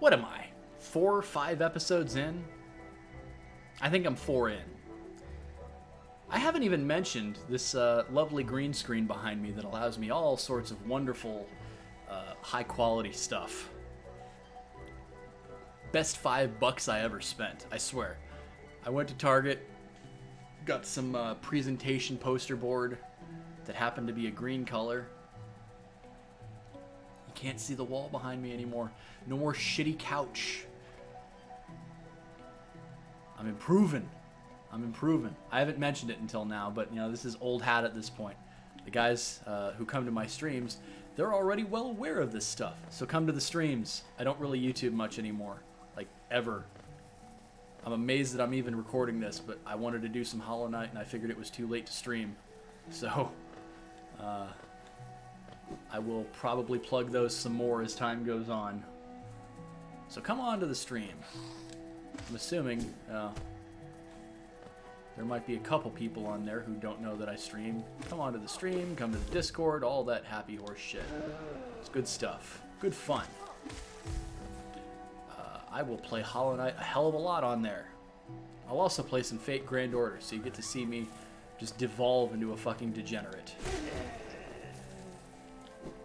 what am I? 4 or 5 episodes in? I think I'm 4 in. I haven't even mentioned this lovely green screen behind me that allows me all sorts of wonderful, high quality stuff. Best $5 I ever spent, I swear. I went to Target, got some presentation poster board that happened to be a green color. You can't see the wall behind me anymore. No more shitty couch. I'm improving. I haven't mentioned it until now, but you know, this is old hat at this point. The guys who come to my streams, they're already well aware of this stuff. So come to the streams. I don't really YouTube much anymore, like ever. I'm amazed that I'm even recording this, but I wanted to do some Hollow Knight and I figured it was too late to stream. So I will probably plug those some more as time goes on. So come on to the stream. I'm assuming there might be a couple people on there who don't know that I stream. Come on to the stream, come to the Discord, all that happy horse shit. It's good stuff. Good fun. I will play Hollow Knight a hell of a lot on there. I'll also play some Fate Grand Order, so you get to see me just devolve into a fucking degenerate.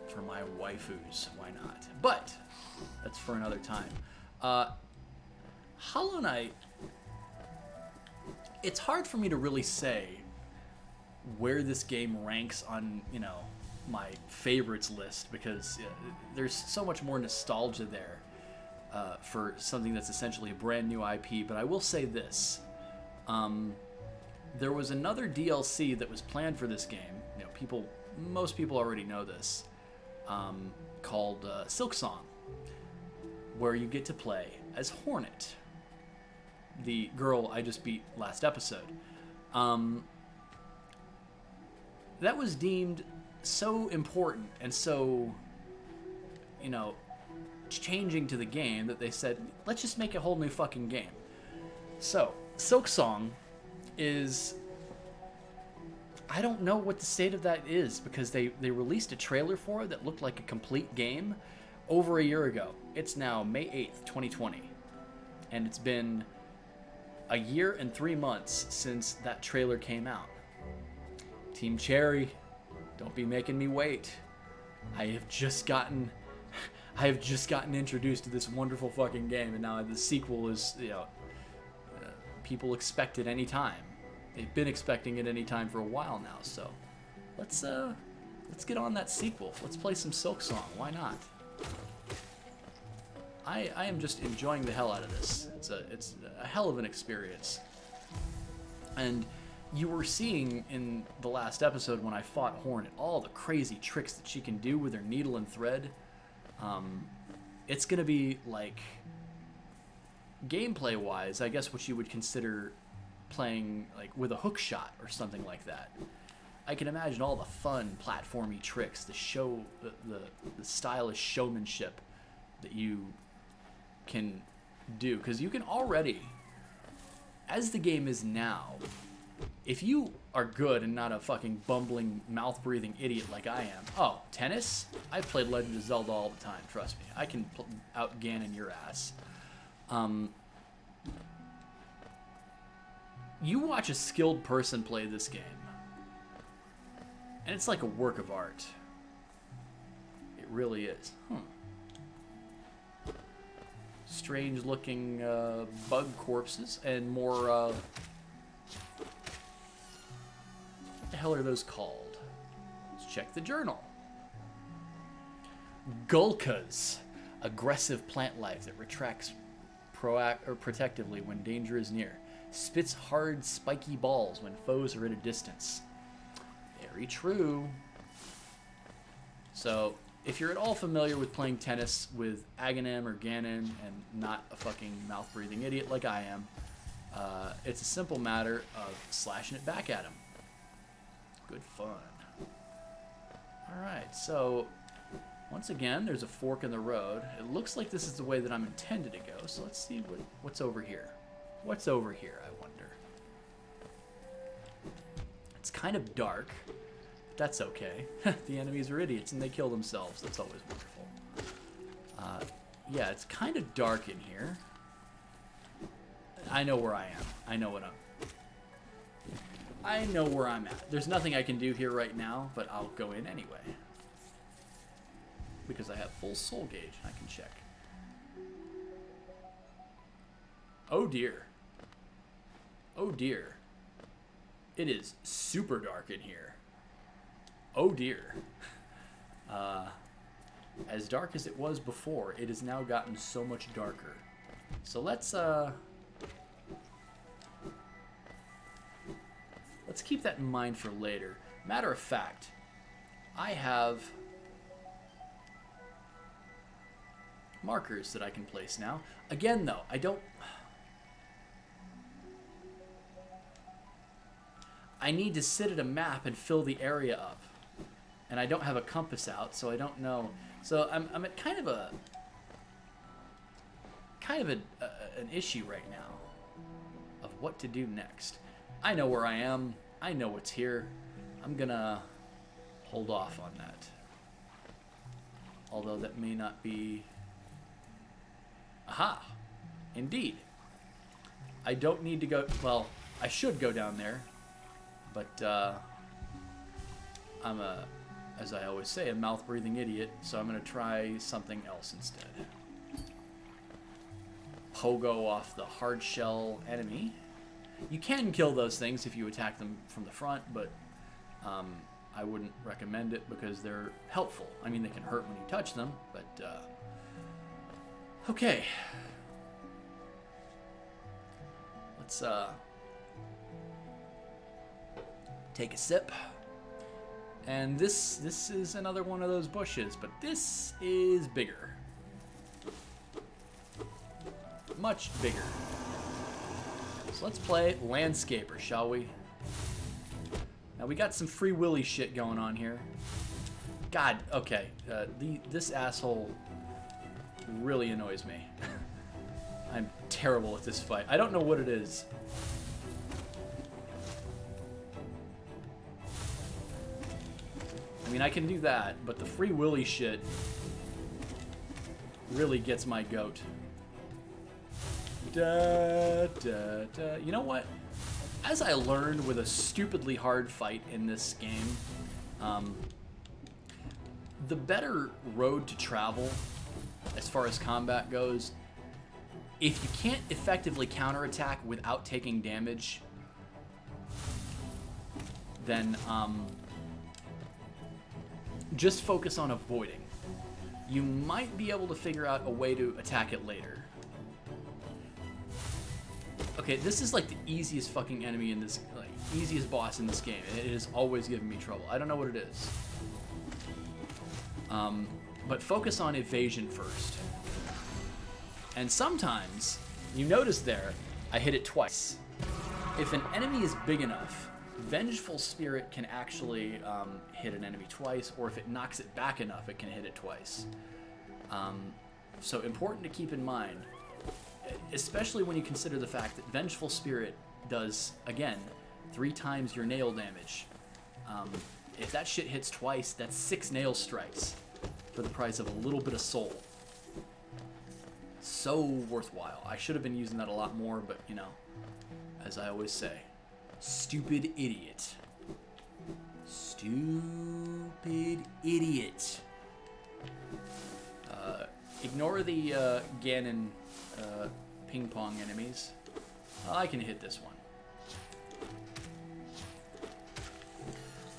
For my waifus, why not? But that's for another time. Hollow Knight, it's hard for me to really say where this game ranks on, you know, my favorites list, because there's so much more nostalgia there for something that's essentially a brand new IP. But I will say this. There was another DLC that was planned for this game. You know, most people already know this, called Silksong, where you get to play as Hornet, the girl I just beat last episode. That was deemed so important and so, you know, changing to the game that they said, let's just make a whole new fucking game. So, Silksong is... I don't know what the state of that is, because they released a trailer for it that looked like a complete game over a year ago. It's now May 8th, 2020. And it's been a year and 3 months since that trailer came out. Team Cherry, don't be making me wait. I have just gotten introduced to this wonderful fucking game, and now the sequel is, you know, people expect it any time. They've been expecting it any time for a while now, so let's get on that sequel. Let's play some Silksong. Why not? I am just enjoying the hell out of this. It's a hell of an experience. And you were seeing in the last episode when I fought Hornet all the crazy tricks that she can do with her needle and thread. It's gonna be like, gameplay wise, I guess what you would consider playing like with a hook shot or something like that. I can imagine all the fun platformy tricks, the stylish showmanship that you can do, because you can already, as the game is now, if you are good and not a fucking bumbling mouth-breathing idiot like I am. Oh, tennis? I've played Legend of Zelda all the time, trust me. I can out Ganon your ass. You watch a skilled person play this game, and it's like a work of art. It really is. Strange looking bug corpses and more, what the hell are those called? Let's check the journal. Gulkas, aggressive plant life that retracts protectively when danger is near. Spits hard, spiky balls when foes are at a distance. Very true. So, if you're at all familiar with playing tennis with Aghanim or Ganon and not a fucking mouth-breathing idiot like I am, it's a simple matter of slashing it back at him. Good fun. Alright, so once again, there's a fork in the road. It looks like this is the way that I'm intended to go, so let's see what's over here. What's over here, I wonder? It's kind of dark, but that's okay. The enemies are idiots and they kill themselves. That's always wonderful. yeah, it's kind of dark in here. I know where I am. I know where I'm at. There's nothing I can do here right now, but I'll go in anyway. Because I have full soul gauge, and I can check. Oh dear. Oh dear. It is super dark in here. Oh dear. As dark as it was before, it has now gotten so much darker. So let's keep that in mind for later. Matter of fact, I have markers that I can place now. Again, though, I need to sit at a map and fill the area up. And I don't have a compass out, so I don't know. So I'm at kind of an issue right now of what to do next. I know where I am. I know what's here. I'm gonna hold off on that. Although that may not be... Aha! Indeed. I don't need to go... Well, I should go down there. But, I'm as I always say, a mouth-breathing idiot, so I'm going to try something else instead. Pogo off the hard shell enemy. You can kill those things if you attack them from the front, but I wouldn't recommend it because they're helpful. I mean, they can hurt when you touch them, but... Okay. Let's take a sip. And this is another one of those bushes, but this is bigger. Much bigger. So let's play Landscaper, shall we? Now we got some Free Willy shit going on here. God, okay. This asshole really annoys me. I'm terrible at this fight. I don't know what it is. I mean, I can do that, but the Free Willy shit really gets my goat. Da, da, da. You know what? As I learned with a stupidly hard fight in this game, the better road to travel as far as combat goes, if you can't effectively counterattack without taking damage, then just focus on avoiding. You might be able to figure out a way to attack it later. Okay, this is like the easiest fucking enemy in this, like, easiest boss in this game. It has always given me trouble. I don't know what it is. But focus on evasion first. And sometimes, you notice there, I hit it twice. If an enemy is big enough, Vengeful Spirit can actually hit an enemy twice, or if it knocks it back enough, it can hit it twice. So important to keep in mind, especially when you consider the fact that Vengeful Spirit does, again, 3 times your nail damage. If that shit hits twice, that's 6 nail strikes for the price of a little bit of soul. So worthwhile. I should have been using that a lot more, but, you know, as I always say, stupid idiot. Stupid idiot. Ignore the Ganon ping pong enemies. I can hit this one.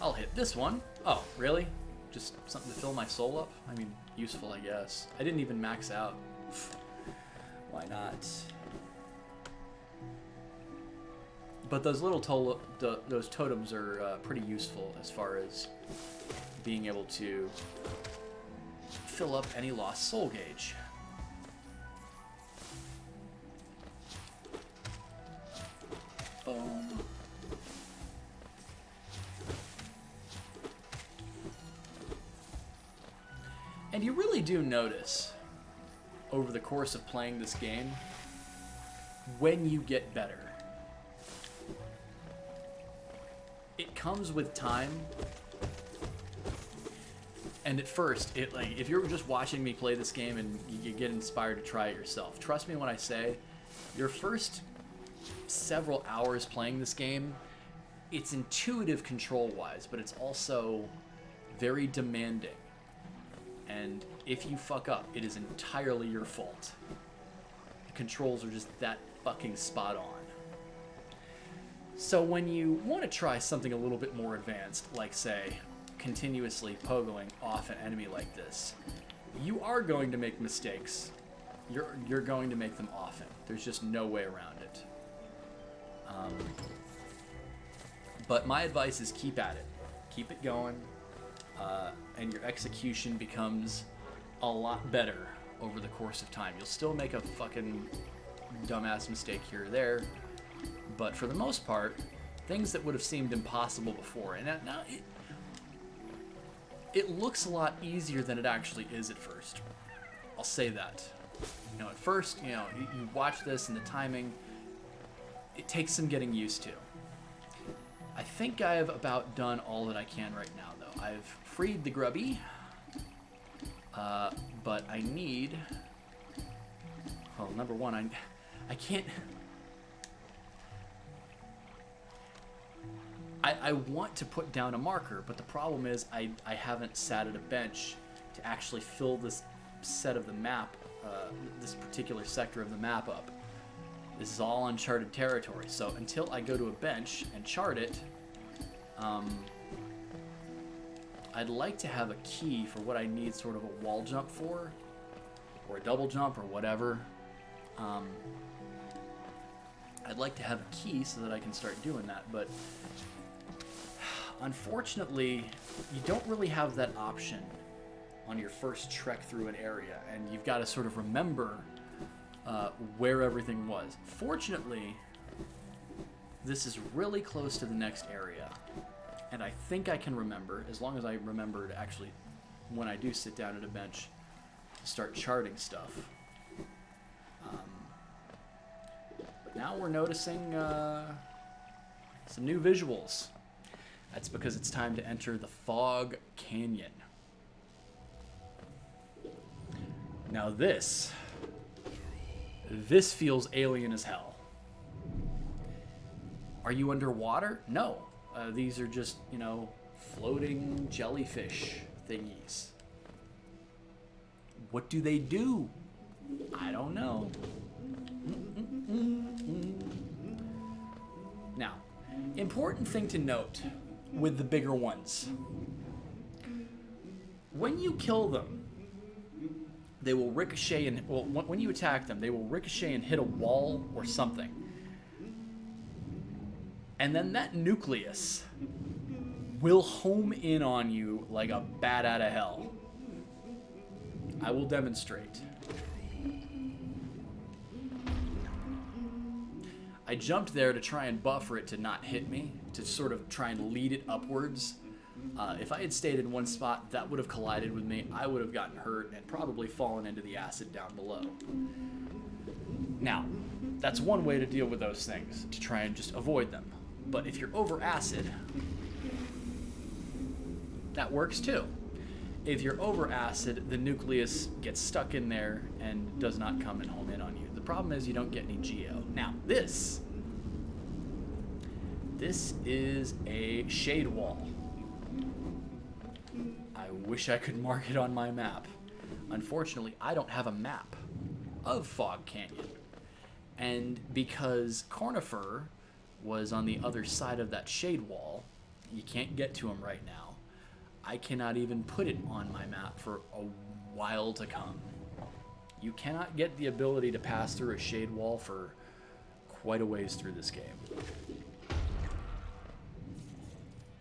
I'll hit this one. Oh, really? Just something to fill my soul up? I mean, useful, I guess. I didn't even max out. Why not? But those little those totems are pretty useful as far as being able to fill up any lost soul gauge. Boom. And you really do notice over the course of playing this game when you get better. It comes with time, And at first, if you're just watching me play this game and you get inspired to try it yourself, trust me when I say, your first several hours playing this game, it's intuitive control-wise, but it's also very demanding. And if you fuck up, it is entirely your fault. The controls are just that fucking spot on. So when you want to try something a little bit more advanced, like say, continuously pogoing off an enemy like this, you are going to make mistakes. You're going to make them often. There's just no way around it. But my advice is keep at it. Keep it going. And your execution becomes a lot better over the course of time. You'll still make a fucking dumbass mistake here or there, but for the most part, things that would have seemed impossible before, and now it looks a lot easier than it actually is at first. I'll say that. You know, at first, you watch this and the timing, it takes some getting used to. I think I have about done all that I can right now, though. I've freed the grubby, but I need... Well, number one, I can't... I want to put down a marker, but the problem is I haven't sat at a bench to actually fill this set of the map, this particular sector of the map up. This is all uncharted territory, so until I go to a bench and chart it, I'd like to have a key for what I need sort of a wall jump for, or a double jump, or whatever. I'd like to have a key so that I can start doing that, but unfortunately, you don't really have that option on your first trek through an area, and you've got to sort of remember where everything was. Fortunately, this is really close to the next area, and I think I can remember, as long as I remember to actually, when I do sit down at a bench, start charting stuff. But now we're noticing some new visuals. That's because it's time to enter the Fog Canyon. Now this feels alien as hell. Are you underwater? No. These are just, floating jellyfish thingies. What do they do? I don't know. Now, important thing to note with the bigger ones. When you kill them, they will ricochet and, when you attack them, they will ricochet and hit a wall or something. And then that nucleus will home in on you like a bat out of hell. I will demonstrate. I jumped there to try and buffer it to not hit me, to sort of try and lead it upwards. If I had stayed in one spot, that would have collided with me. I would have gotten hurt and probably fallen into the acid down below. Now, that's one way to deal with those things, to try and just avoid them. But if you're over acid, that works too. If you're over acid, the nucleus gets stuck in there and does not come and home in on you. The problem is you don't get any geo. Now, this is a shade wall. I wish I could mark it on my map. Unfortunately, I don't have a map of Fog Canyon. And because CORNIFER was on the other side of that shade wall, you can't get to him right now. I cannot even put it on my map for a while to come. You cannot get the ability to pass through a shade wall for quite a ways through this game.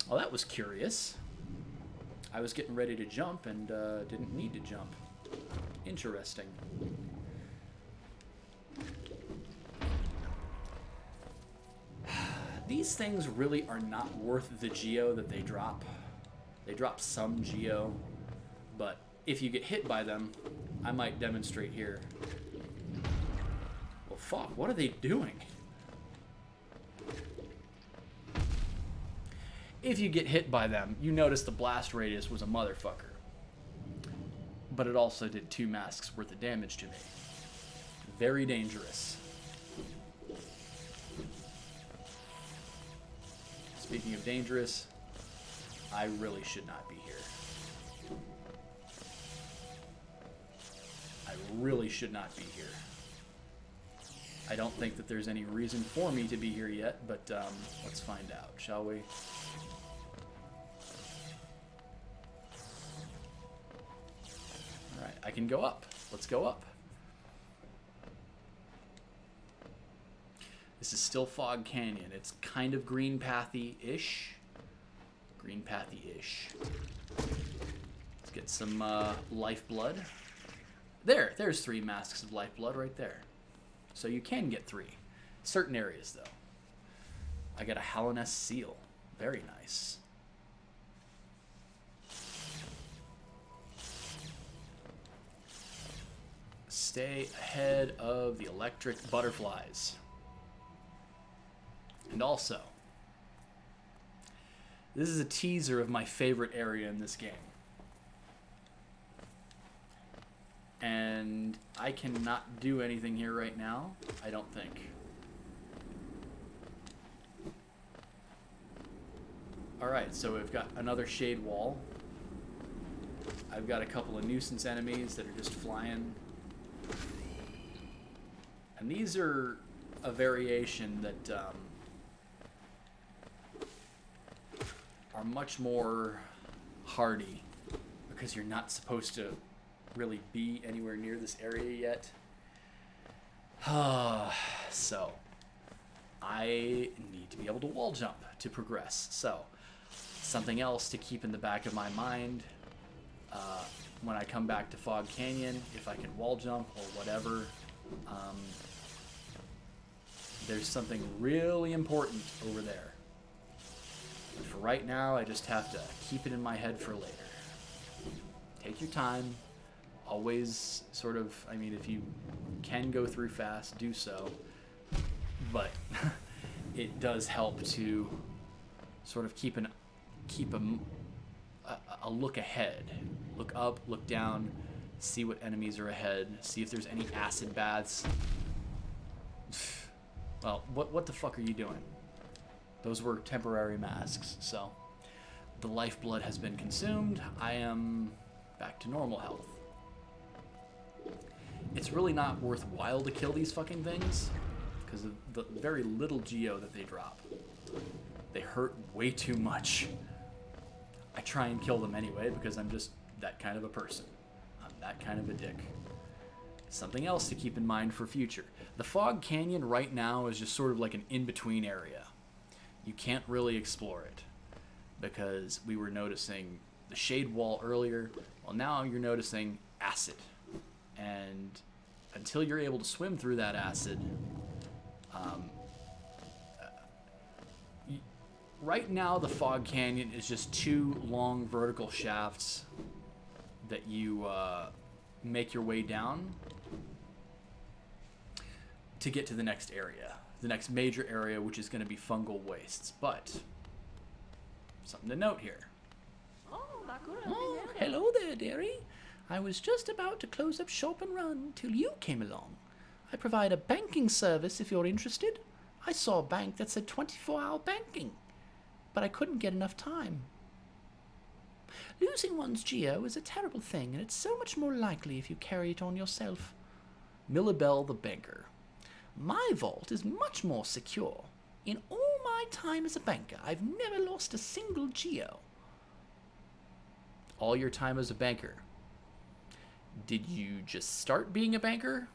Well, that was curious. I was getting ready to jump and didn't need to jump. Interesting. These things really are not worth the geo that they drop. They drop some geo, but if you get hit by them, I might demonstrate here. Well, fuck, what are they doing? If you get hit by them, you notice the blast radius was a motherfucker. but it also did 2 masks worth of damage to me. Very dangerous. Speaking of dangerous, I really should not be here. I really should not be here. I don't think that there's any reason for me to be here yet, but let's find out, shall we? Alright, I can go up. Let's go up. This is still Fog Canyon. It's kind of Greenpathy-ish. Greenpathy-ish. Let's get some lifeblood. There's 3 masks of lifeblood right there. So you can get 3. Certain areas, though. I got a Hallownest seal. Very nice. Stay ahead of the electric butterflies. And also, this is a teaser of my favorite area in this game. And I cannot do anything here right now, I don't think. Alright, so we've got another shade wall. I've got a couple of nuisance enemies that are just flying. And these are a variation that are much more hardy because you're not supposed to really be anywhere near this area yet. So I need to be able to wall jump to progress. So something else to keep in the back of my mind when I come back to Fog Canyon, if I can wall jump or whatever. There's something really important over there. But for right now, I just have to keep it in my head for later. Take your time. Always sort of, I mean, if you can go through fast, do so. But it does help to sort of keep a look ahead. Look up, look down, see what enemies are ahead, see if there's any acid baths. Well, what the fuck are you doing? Those were temporary masks, so the lifeblood has been consumed. I am back to normal health. It's really not worthwhile to kill these fucking things because of the very little geo that they drop. They hurt way too much. I try and kill them anyway because I'm just that kind of a person. I'm that kind of a dick. Something else to keep in mind for future. The Fog Canyon right now is just sort of like an in-between area. You can't really explore it because we were noticing the shade wall earlier. Well, now you're noticing acid. And until you're able to swim through that acid, right now the Fog Canyon is just 2 long vertical shafts that you make your way down to get to the next area, the next major area, which is going to be Fungal Wastes. But something to note here. Oh, hello there, dearie. I was just about to close up shop and run till you came along. I provide a banking service if you're interested. I saw a bank that said 24-hour banking, but I couldn't get enough time. Losing one's geo is a terrible thing, and it's so much more likely if you carry it on yourself. Millibel the banker. My vault is much more secure. In all my time as a banker, I've never lost a single geo. All your time as a banker. Did you just start being a banker?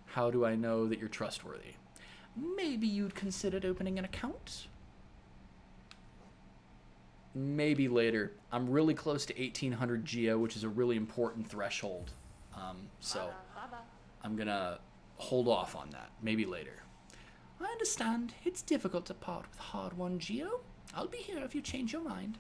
How do I know that you're trustworthy? Maybe you'd considered opening an account? Maybe later. I'm really close to 1800 geo, which is a really important threshold. So I'm gonna hold off on that. Maybe later. I understand. It's difficult to part with hard-won geo. I'll be here if you change your mind.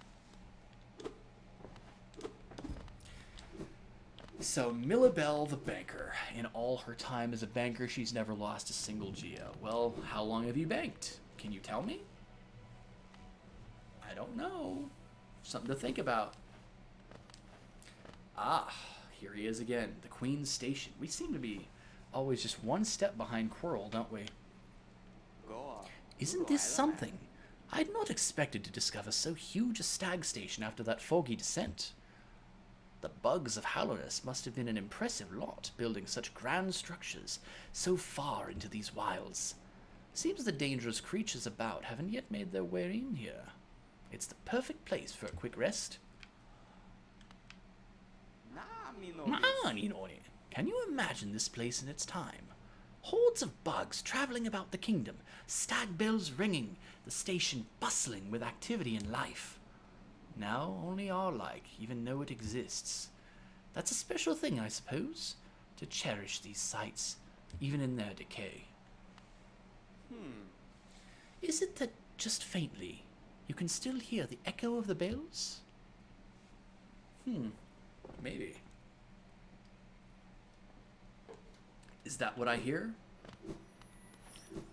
So, Millibel the banker. In all her time as a banker, she's never lost a single geo. Well, how long have you banked? Can you tell me? I don't know. Something to think about. Ah, here he is again. The Queen's Station. We seem to be always just one step behind QUIRREL, don't we? Isn't this something? I'd not expected to discover so huge a stag station after that foggy descent. The bugs of Hallownest must have been an impressive lot, building such grand structures so far into these wilds. Seems the dangerous creatures about haven't yet made their way in here. It's the perfect place for a quick rest. Can you imagine this place in its time? Hordes of bugs traveling about the kingdom, stag bells ringing, the station bustling with activity and life. Now only our like even know it exists. That's a special thing, I suppose, to cherish these sights, even in their decay. Is it that, just faintly, you can still hear the echo of the bells? Maybe. Is that what I hear?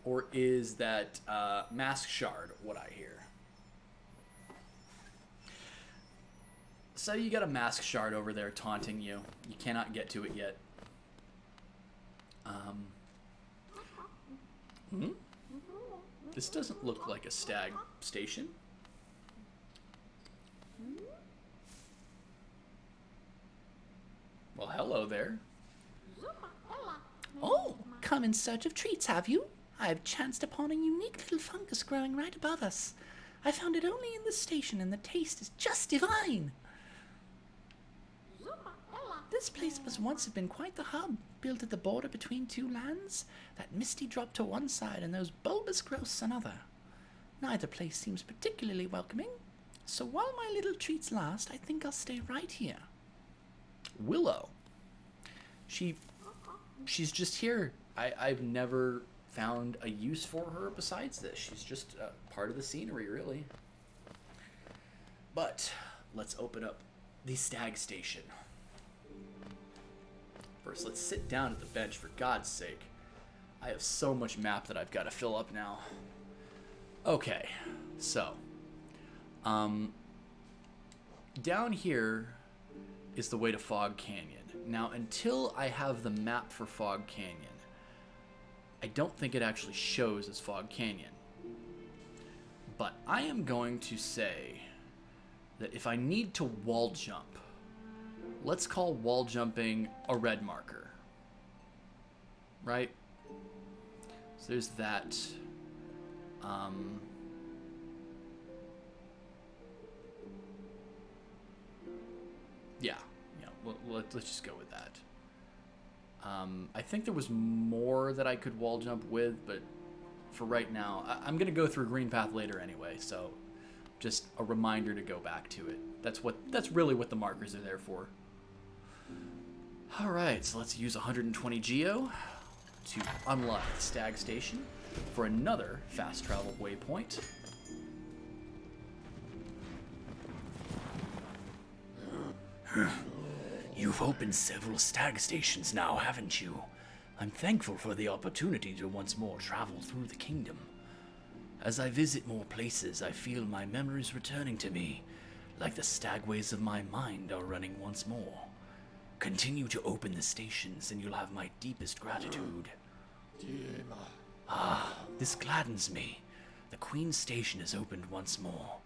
Or is that Mask Shard what I hear? So you got a Mask Shard over there taunting you. You cannot get to it yet. This doesn't look like a stag station. Well, hello there. Oh, come in search of treats, have you? I have chanced upon a unique little fungus growing right above us. I found it only in the station, and the taste is just divine. This place must once have been quite the hub, built at the border between two lands. That misty drop to one side and those bulbous growths another. Neither place seems particularly welcoming, so while my little treats last, I think I'll stay right here. Willow. She's just here. I've never found a use for her besides this. She's just part of the scenery, really. But let's open up the stag station. First, let's sit down at the bench, for God's sake. I have so much map that I've got to fill up now. Okay, so down here is the way to Fog Canyon. Now, until I have the map for Fog Canyon, I don't think it actually shows as Fog Canyon. But I am going to say that if I need to wall jump, let's call wall jumping a red marker. Right? So there's that. Yeah, let's just go with that. I think there was more that I could wall jump with, but for right now, I'm going to go through Greenpath later anyway, so just a reminder to go back to it. That's really what the markers are there for. Alright, so let's use 120 Geo to unlock the Stag Station for another fast travel waypoint. You've opened several stag stations now, haven't you? I'm thankful for the opportunity to once more travel through the kingdom. As I visit more places, I feel my memories returning to me, like the stagways of my mind are running once more. Continue to open the stations, and you'll have my deepest gratitude. Ah, this gladdens me. The Queen's Station is opened once more.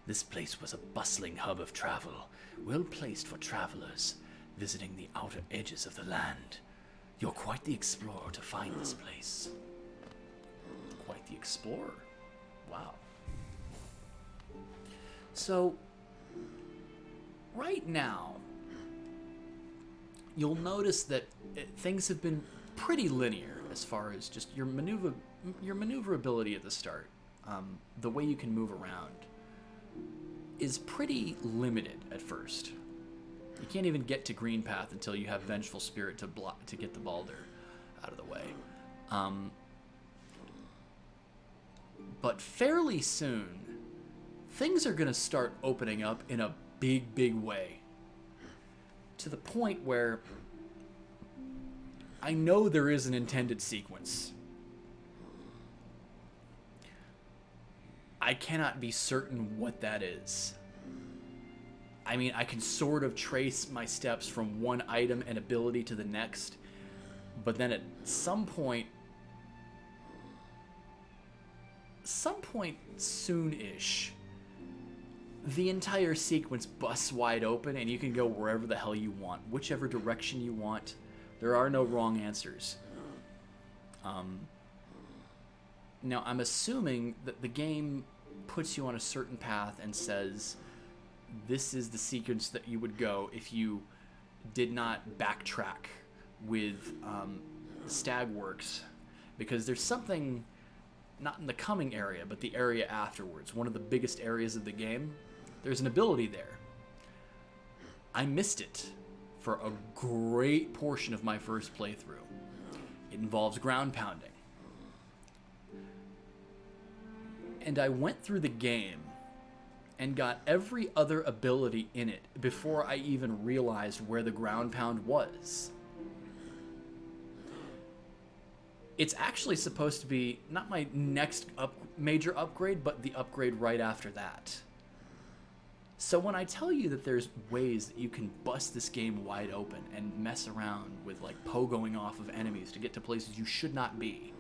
This place was a bustling hub of travel, well placed for travelers visiting the outer edges of the land. You're quite the explorer to find this place. Quite the explorer. Wow. So, right now, you'll notice that things have been pretty linear as far as just your maneuverability at the start. The way you can move around is pretty limited at first. You can't even get to Greenpath until you have Vengeful Spirit to get the Balder out of the way. But fairly soon, things are going to start opening up in a big, big way. To the point where I know there is an intended sequence. I cannot be certain what that is. I mean, I can sort of trace my steps from one item and ability to the next, but then at some point soon-ish, the entire sequence busts wide open and you can go wherever the hell you want, whichever direction you want. There are no wrong answers. Now, I'm assuming that the game puts you on a certain path and says, this is the sequence that you would go if you did not backtrack with Stagworks, because there's something, not in the coming area, but the area afterwards, one of the biggest areas of the game. There's an ability there. I missed it for a great portion of my first playthrough. It involves ground pounding. And I went through the game and got every other ability in it before I even realized where the ground pound was. It's actually supposed to be not my next major upgrade, but the upgrade right after that. So when I tell you that there's ways that you can bust this game wide open and mess around with like pogoing off of enemies to get to places you should not be,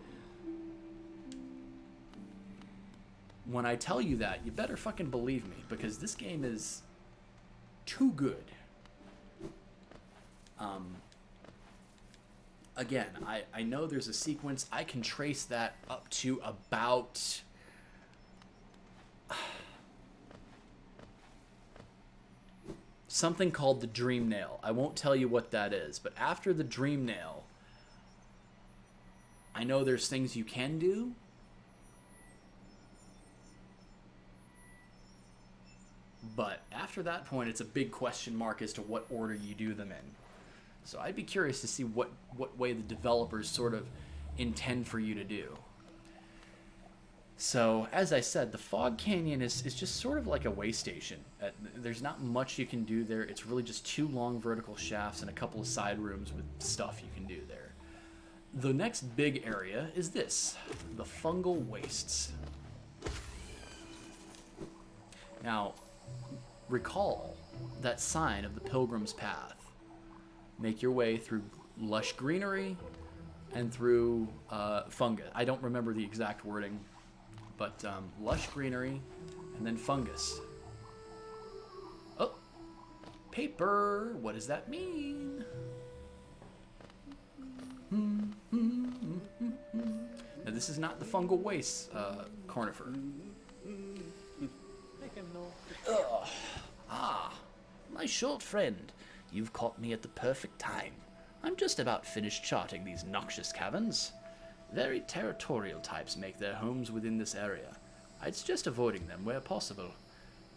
when I tell you that, you better fucking believe me, because this game is too good. Again, I know there's a sequence. I can trace that up to about... something called the Dream Nail. I won't tell you what that is, but after the Dream Nail, I know there's things you can do. But after that point, it's a big question mark as to what order you do them in. So I'd be curious to see what way the developers sort of intend for you to do. So, as I said, the Fog Canyon is just sort of like a way station. There's not much you can do there. It's really just 2 long vertical shafts and a couple of side rooms with stuff you can do there. The next big area is this, the Fungal Wastes. Now, recall that sign of the Pilgrim's Path. Make your way through lush greenery and through fungus. I don't remember the exact wording, but lush greenery and then fungus. Oh, paper. What does that mean? Now, this is not the Fungal Wastes CORNIFER. Ugh. Ah, my short friend. You've caught me at the perfect time. I'm just about finished charting these noxious caverns. Very territorial types make their homes within this area. I'd suggest avoiding them where possible.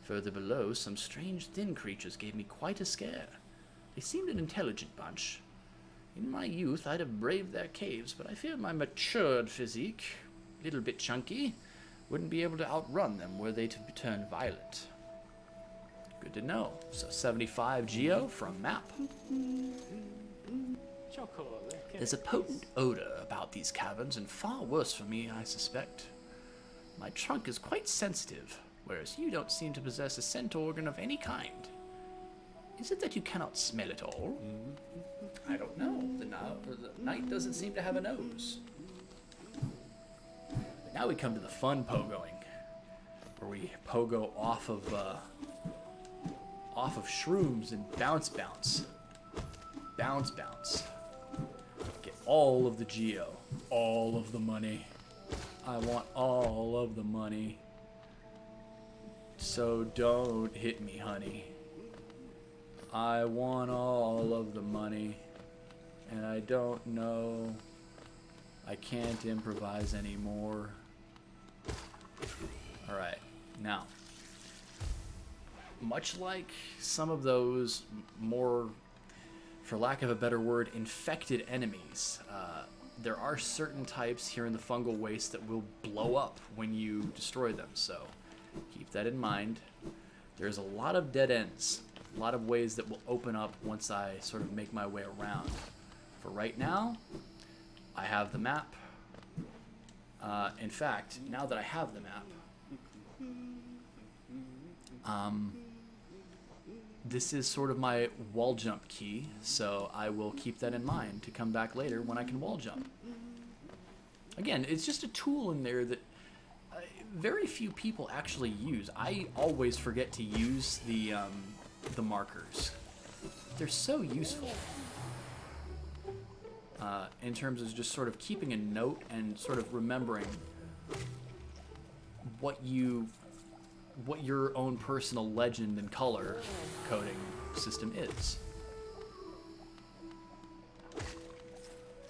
Further below, some strange thin creatures gave me quite a scare. They seemed an intelligent bunch. In my youth, I'd have braved their caves, but I fear my matured physique, little bit chunky, wouldn't be able to outrun them were they to turn violent. Good to know. So 75 Geo from map. There's a potent odor about these caverns, and far worse for me, I suspect. My trunk is quite sensitive, whereas you don't seem to possess a scent organ of any kind. Is it that you cannot smell at all? I don't know. The knight doesn't seem to have a nose. But now we come to the fun pogoing, where we pogo off of shrooms and bounce. Get all of the geo, all of the money. I want all of the money. So don't hit me, honey. I want all of the money. And I don't know. I can't improvise anymore. Alright, now. Much like some of those more, for lack of a better word, infected enemies, there are certain types here in the Fungal Waste that will blow up when you destroy them, so keep that in mind. There's a lot of dead ends, a lot of ways that will open up once I sort of make my way around. For right now, I have the map. In fact, now that I have the map, this is sort of my wall jump key, so I will keep that in mind to come back later when I can wall jump. Again, it's just a tool in there that very few people actually use. I always forget to use the markers. They're so useful in terms of just sort of keeping a note and sort of remembering what your own personal legend and color coding system is.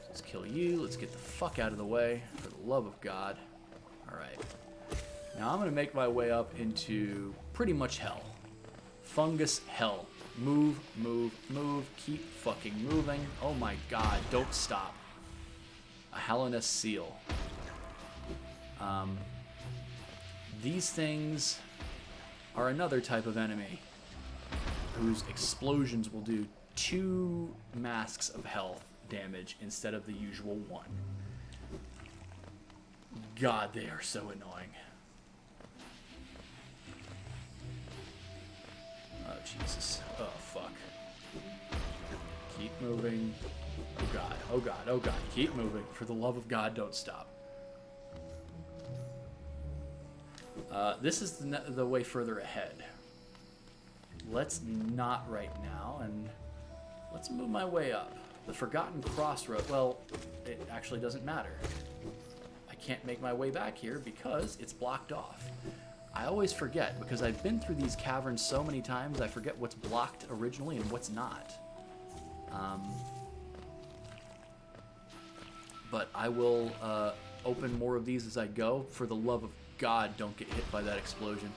Let's kill you. Let's get the fuck out of the way, for the love of God. Alright. Now I'm going to make my way up into pretty much hell. Fungus hell. Move, move, move. Keep fucking moving. Oh my God, don't stop. A Hallownest seal. These things are another type of enemy whose explosions will do 2 masks of health damage instead of the usual 1. God, they are so annoying. Oh, Jesus. Oh, fuck. Keep moving. Oh, God. Oh, God. Oh, God. Keep moving. For the love of God, don't stop. This is the way further ahead. Let's not right now, and let's move my way up. The Forgotten Crossroad. Well, it actually doesn't matter. I can't make my way back here because it's blocked off. I always forget, because I've been through these caverns so many times, I forget what's blocked originally and what's not. But I will open more of these as I go. For the love of God, don't get hit by that explosion.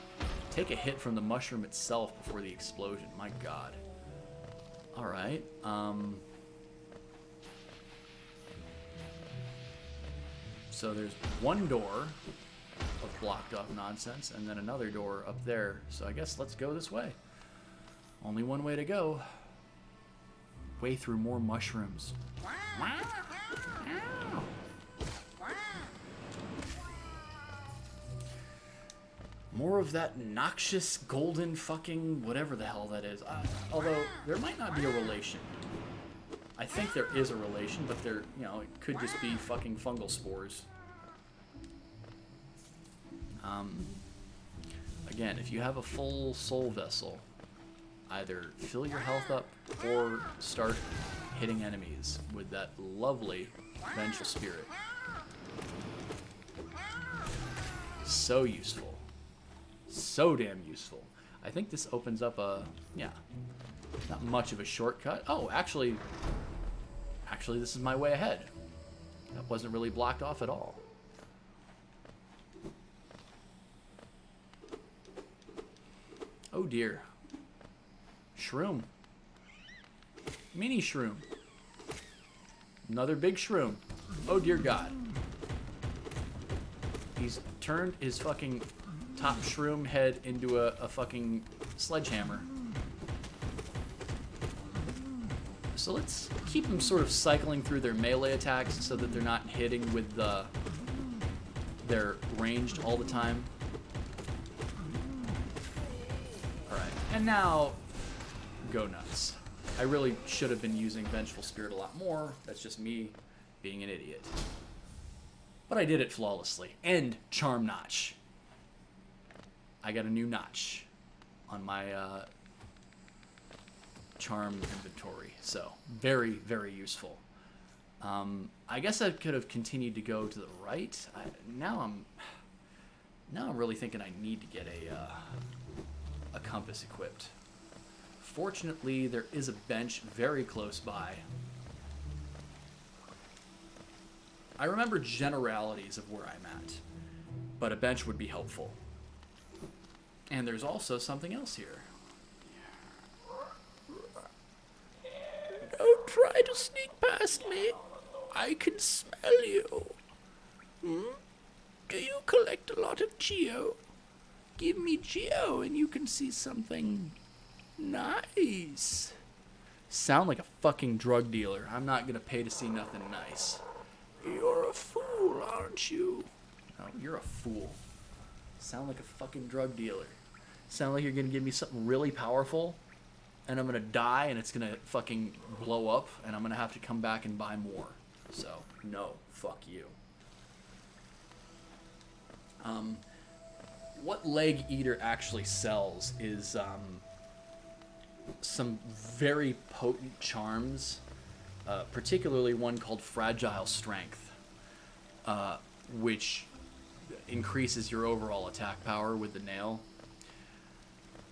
Take a hit from the mushroom itself before the explosion. My God. Alright. So there's one door of blocked off nonsense, and then another door up there. So I guess let's go this way. Only one way to go. Way through more mushrooms. More of that noxious golden fucking whatever the hell that is. Although there might not be a relation. I think there is a relation, but there, you know, it could just be fucking fungal spores. Again, if you have a full soul vessel, either fill your health up or start hitting enemies with that lovely vengeful spirit. So useful. So damn useful. I think this opens up a, yeah, not much of a shortcut. Oh, actually this is my way ahead. That wasn't really blocked off at all. Oh dear. Shroom. Mini shroom. Another big shroom. Oh dear God. He's turned his fucking top shroom head into a fucking sledgehammer. So let's keep them sort of cycling through their melee attacks so that they're not hitting with their ranged all the time. Alright, and now go nuts. I really should have been using Vengeful Spirit a lot more. That's just me being an idiot. But I did it flawlessly. And Charm Notch. I got a new notch on my charm inventory. So, very, very useful. I guess I could have continued to go to the right. Now I'm really thinking I need to get a compass equipped. Fortunately, there is a bench very close by. I remember generalities of where I'm at, but a bench would be helpful. And there's also something else here. Don't try to sneak past me. I can smell you. Do you collect a lot of Geo? Give me Geo and you can see something nice. Sound like a fucking drug dealer. I'm not gonna pay to see nothing nice. You're a fool, aren't you? Oh, you're a fool. Sound like a fucking drug dealer. Sound like you're gonna give me something really powerful? and I'm gonna die, and it's gonna fucking blow up, and I'm gonna have to come back and buy more. So, no, fuck you. What Leg Eater actually sells is some very potent charms, particularly one called Fragile Strength, which increases your overall attack power with the nail.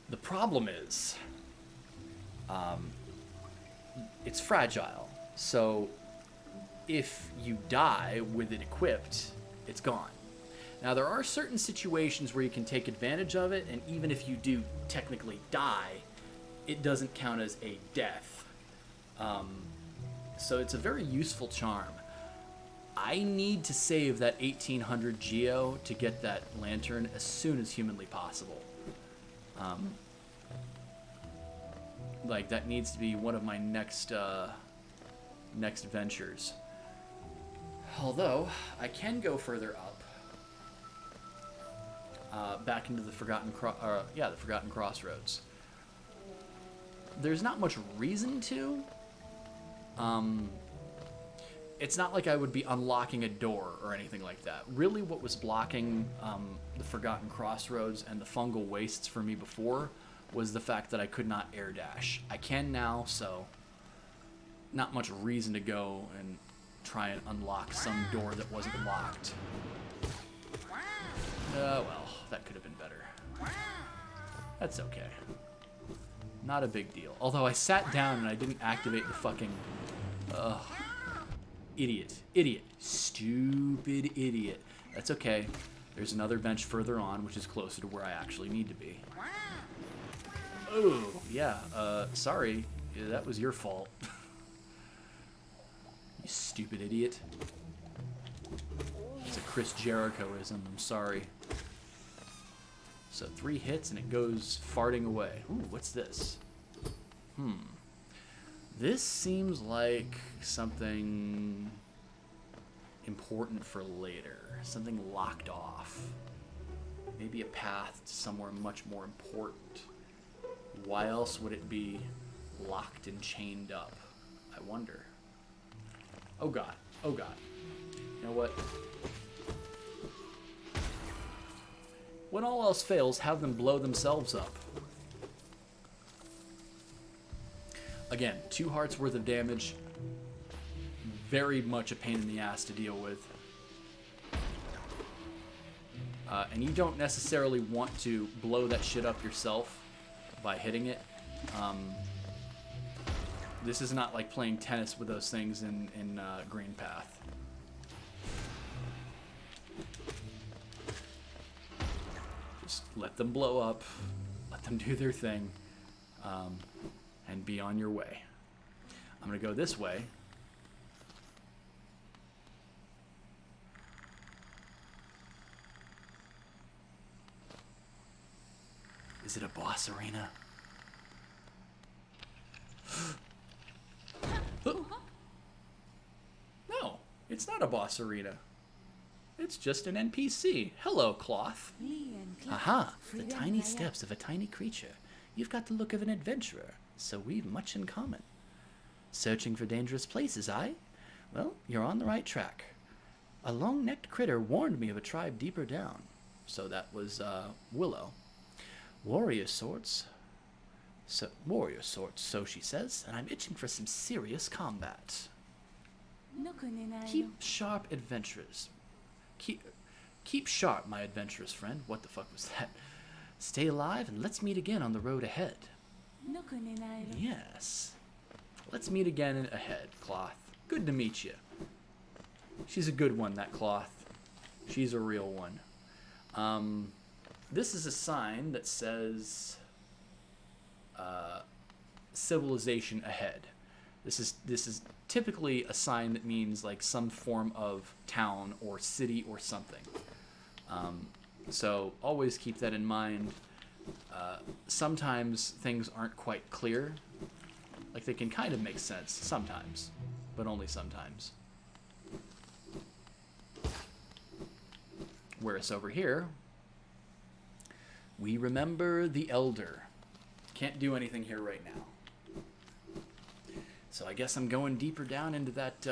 The problem is, it's fragile, so if you die with it equipped, it's gone. Now, there are certain situations where you can take advantage of it, and even if you do technically die, it doesn't count as a death. So it's a very useful charm. I need to save that 1800 Geo to get that lantern as soon as humanly possible. Like, that needs to be one of my next ventures. Although, I can go further up. Back into the Forgotten Crossroads. There's not much reason to. It's not like I would be unlocking a door or anything like that. Really, what was blocking the Forgotten Crossroads and the Fungal Wastes for me before was the fact that I could not air dash. I can now, so not much reason to go and try and unlock some door that wasn't locked. Well, that could have been better. That's okay. Not a big deal. Although I sat down and I didn't activate the fucking... Idiot. Stupid idiot. That's okay. There's another bench further on, which is closer to where I actually need to be. Oh, yeah. Sorry. Yeah, that was your fault. You stupid idiot. It's a Chris Jericho-ism. I'm sorry. So 3 hits and it goes farting away. Ooh, what's this? This seems like something important for later. Something locked off. Maybe a path to somewhere much more important. Why else would it be locked and chained up? I wonder. Oh god. Oh god. You know what? When all else fails, have them blow themselves up. Again, 2 hearts worth of damage. Very much a pain in the ass to deal with. And you don't necessarily want to blow that shit up yourself by hitting it. This is not like playing tennis with those things in Greenpath. Just let them blow up, let them do their thing, and be on your way. I'm gonna go this way. Is it a boss arena? No, it's not a boss arena. It's just an NPC. Hello, Cloth. Aha, the tiny steps of a tiny creature. You've got the look of an adventurer, so we've much in common. Searching for dangerous places, aye? Well, you're on the right track. A long-necked critter warned me of a tribe deeper down. So that was, Willow. Warrior sorts, so she says, and I'm itching for some serious combat. Keep sharp, adventurers. Keep sharp, my adventurous friend. What the fuck was that? Stay alive and let's meet again on the road ahead. Yes. Let's meet again ahead, Cloth. Good to meet you. She's a good one, that Cloth. She's a real one. This is a sign that says civilization ahead. This is typically a sign that means like some form of town or city or something. So always keep that in mind. Sometimes things aren't quite clear. Like they can kind of make sense sometimes, but only sometimes. Whereas over here, we remember the Elder. Can't do anything here right now. So I guess I'm going deeper down into that.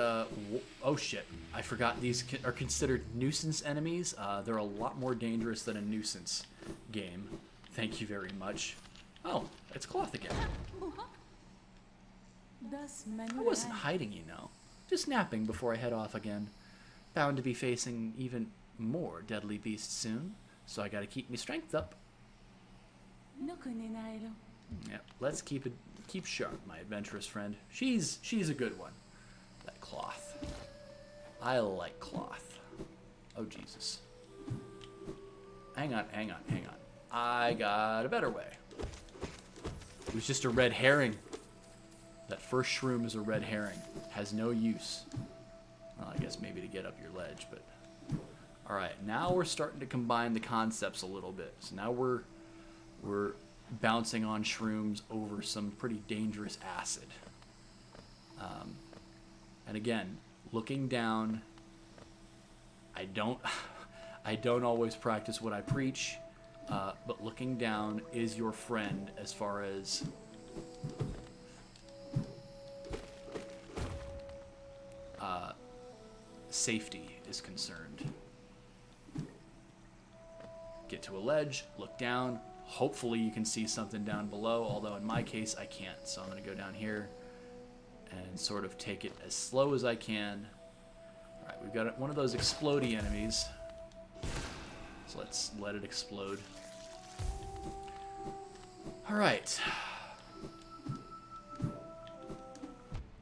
Oh shit! I forgot these are considered nuisance enemies. They're a lot more dangerous than a nuisance game. Thank you very much. Oh, it's Cloth again. I wasn't hiding, you know. Just napping before I head off again. Bound to be facing even more deadly beasts soon, so I gotta keep me strength up. Yeah, let's keep sharp, my adventurous friend. She's a good one. That Cloth. I like Cloth. Oh Jesus. Hang on. I got a better way. It was just a red herring. That first shroom is a red herring. Has no use. Well, I guess maybe to get up your ledge, but... Alright, now we're starting to combine the concepts a little bit. So now we're bouncing on shrooms over some pretty dangerous acid. And again, looking down, I don't always practice what I preach, but looking down is your friend as far as safety is concerned. Get to a ledge, look down. Hopefully you can see something down below, although in my case I can't. So I'm going to go down here and sort of take it as slow as I can. Alright, we've got one of those explodey enemies. So let's let it explode. Alright.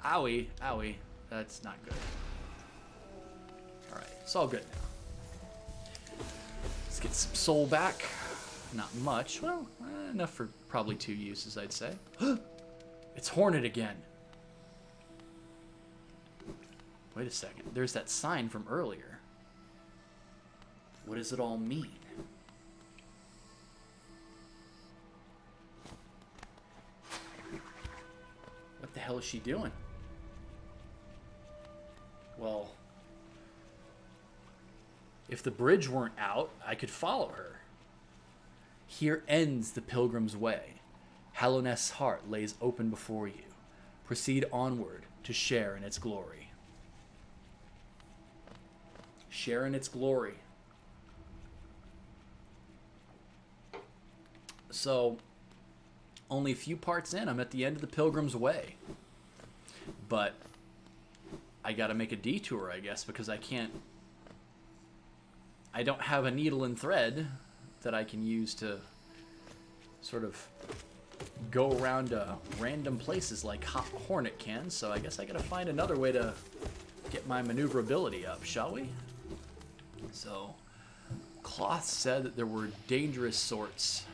Owie, owie. That's not good. Alright, it's all good now. Let's get some soul back. Not much. Well, enough for probably 2 uses, I'd say. It's Hornet again. Wait a second. There's that sign from earlier. What does it all mean? What the hell is she doing? Well, if the bridge weren't out, I could follow her. Here ends the pilgrim's way. Hallownest's heart lays open before you. Proceed onward to share in its glory. Share in its glory. So, only a few parts in, I'm at the end of the pilgrim's way. But I gotta make a detour, I guess, because I don't have a needle and thread that I can use to sort of go around random places like Hornet can, so I guess I gotta find another way to get my maneuverability up, shall we? So, Cloth said that there were dangerous sorts.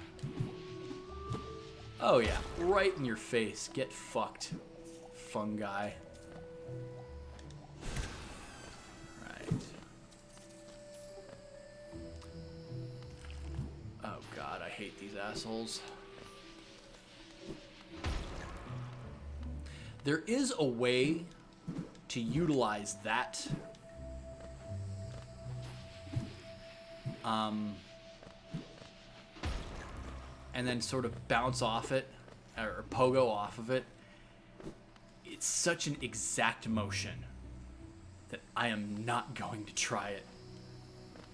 Oh yeah, right in your face. Get fucked, fungi. God, I hate these assholes. There is a way to utilize that. And then sort of bounce off it, or pogo off of it. It's such an exact motion that I am not going to try it.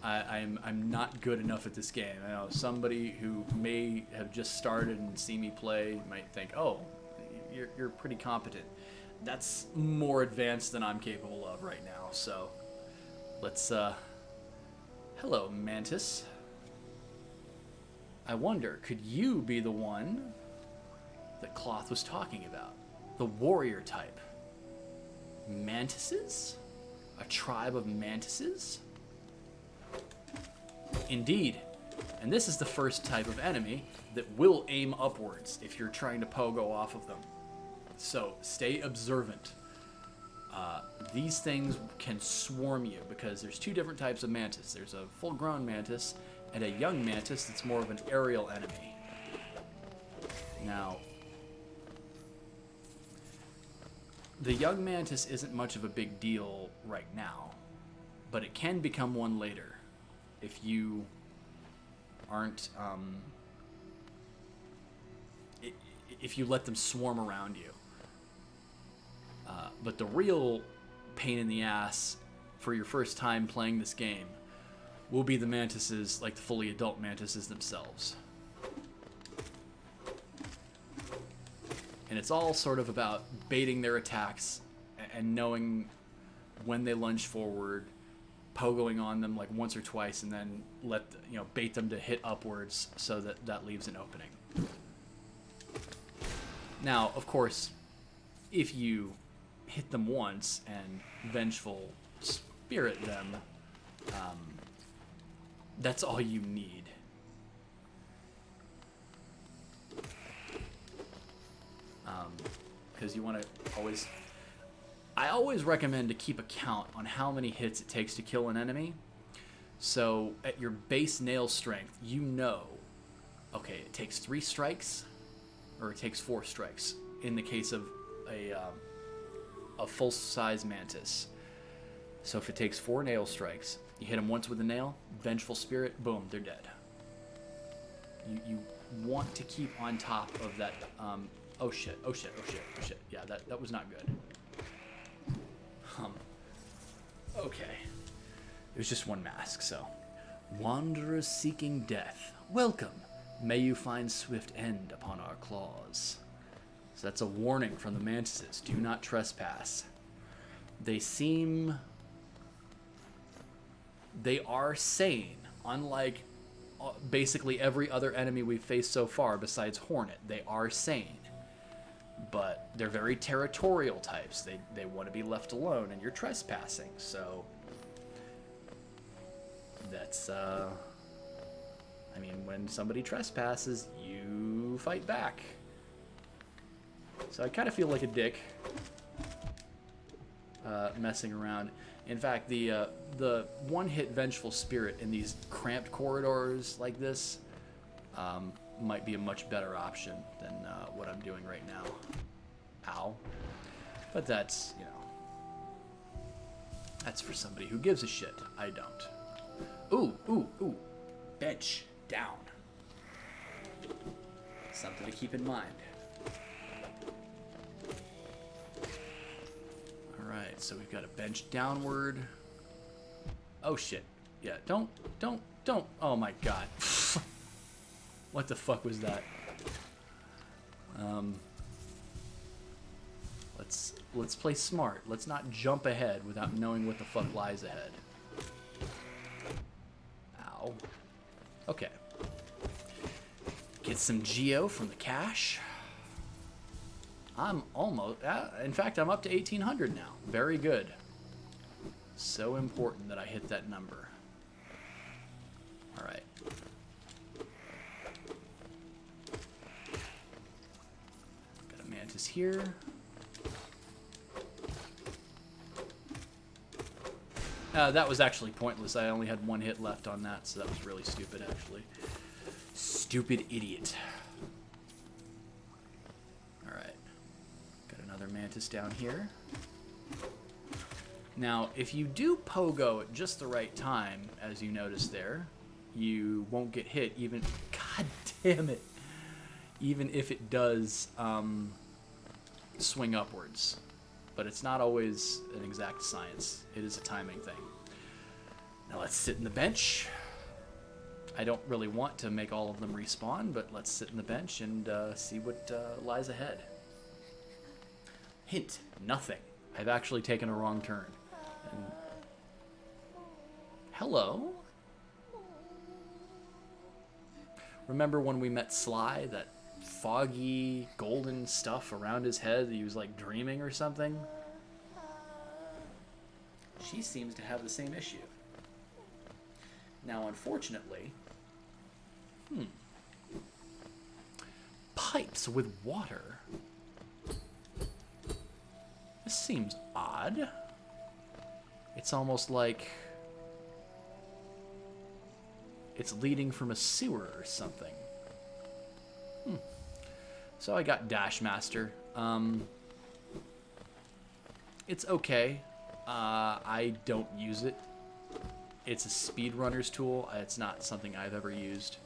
I'm not good enough at this game. I know somebody who may have just started and see me play might think, oh, you're pretty competent. That's more advanced than I'm capable of right now. So let's, hello, Mantis. I wonder, could you be the one that Cloth was talking about? The warrior type. Mantises? A tribe of mantises? Indeed. And this is the first type of enemy that will aim upwards if you're trying to pogo off of them. So stay observant. These things can swarm you because there's 2 different types of mantis. There's a full-grown mantis and a young mantis that's more of an aerial enemy. Now, the young mantis isn't much of a big deal right now, but it can become one later if you aren't, if you let them swarm around you. But the real pain in the ass for your first time playing this game will be the mantises, like the fully adult mantises themselves. And it's all sort of about baiting their attacks and knowing when they lunge forward, pogoing on them like once or twice, and then bait them to hit upwards so that leaves an opening. Now, of course, if you hit them once and vengeful spirit them, that's all you need. Because you want to always... I always recommend to keep a count on how many hits it takes to kill an enemy. So at your base nail strength, you know, okay, it takes 3 strikes, or it takes 4 strikes in the case of a full-size mantis. So if it takes 4 nail strikes, you hit them once with a nail, vengeful spirit, boom, they're dead. You want to keep on top of that. Oh shit! Oh shit! Oh shit! Oh shit! Yeah, that was not good. Okay. It was just one mask, so. Wanderers seeking death, welcome. May you find swift end upon our claws. So that's a warning from the mantises. Do not trespass. They are sane, unlike basically every other enemy we've faced so far besides Hornet. They are sane. But they're very territorial types. They want to be left alone, and you're trespassing, so that's, I mean, when somebody trespasses, you fight back. So I kind of feel like a dick messing around. In fact, the one-hit vengeful spirit in these cramped corridors like this might be a much better option than what I'm doing right now. Ow. But that's, that's for somebody who gives a shit. I don't. Ooh. Bench down. Something to keep in mind. Alright, so we've got a bench downward. Oh shit. Yeah, don't. Oh my god. What the fuck was that? Let's play smart. Let's not jump ahead without knowing what the fuck lies ahead. Ow. Okay. Get some geo from the cache. I'm almost... in fact, I'm up to 1,800 now. Very good. So important that I hit that number. Alright. Got a mantis here. That was actually pointless. I only had 1 hit left on that, so that was really stupid, actually. Stupid idiot. Alright. Got another mantis down here. Now, if you do pogo at just the right time, as you notice there, you won't get hit even... God damn it! Even if it does swing upwards. But it's not always an exact science. It is a timing thing. Now let's sit in the bench. I don't really want to make all of them respawn, but let's sit in the bench and see what lies ahead. Hint, nothing. I've actually taken a wrong turn. And... Hello? Remember when we met Sly, that foggy golden stuff around his head? He was like dreaming or something. She seems to have the same issue. Now, unfortunately, pipes with water. This seems odd. It's almost like it's leading from a sewer or something. So I got Dash Master. It's okay. I don't use it. It's a speedrunner's tool. It's not something I've ever used.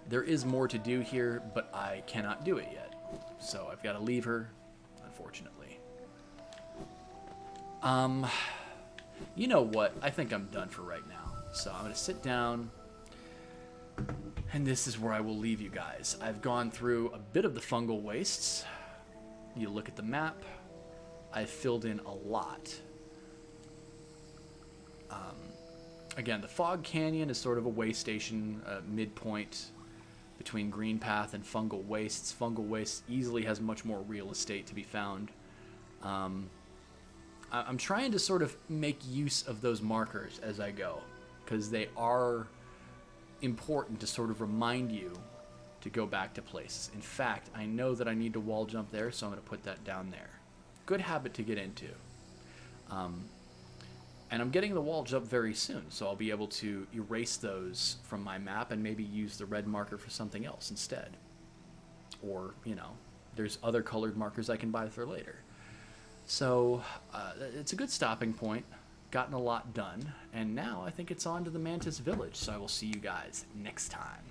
There is more to do here, but I cannot do it yet. So I've got to leave her, unfortunately. You know what? I think I'm done for right now. So I'm going to sit down, and this is where I will leave you guys. I've gone through a bit of the fungal wastes. You look at the map. I've filled in a lot. Again, the Fog Canyon is sort of a way station, midpoint between Greenpath and Fungal Wastes. Fungal Wastes easily has much more real estate to be found. I'm trying to sort of make use of those markers as I go, because they are important to sort of remind you to go back to places. In fact, I know that I need to wall jump there, so I'm going to put that down there. Good habit to get into. And I'm getting the wall jump very soon, so I'll be able to erase those from my map and maybe use the red marker for something else instead. Or, you know, there's other colored markers I can buy for later. So it's a good stopping point. Gotten a lot done. And now I think it's on to the Mantis Village, so I will see you guys next time.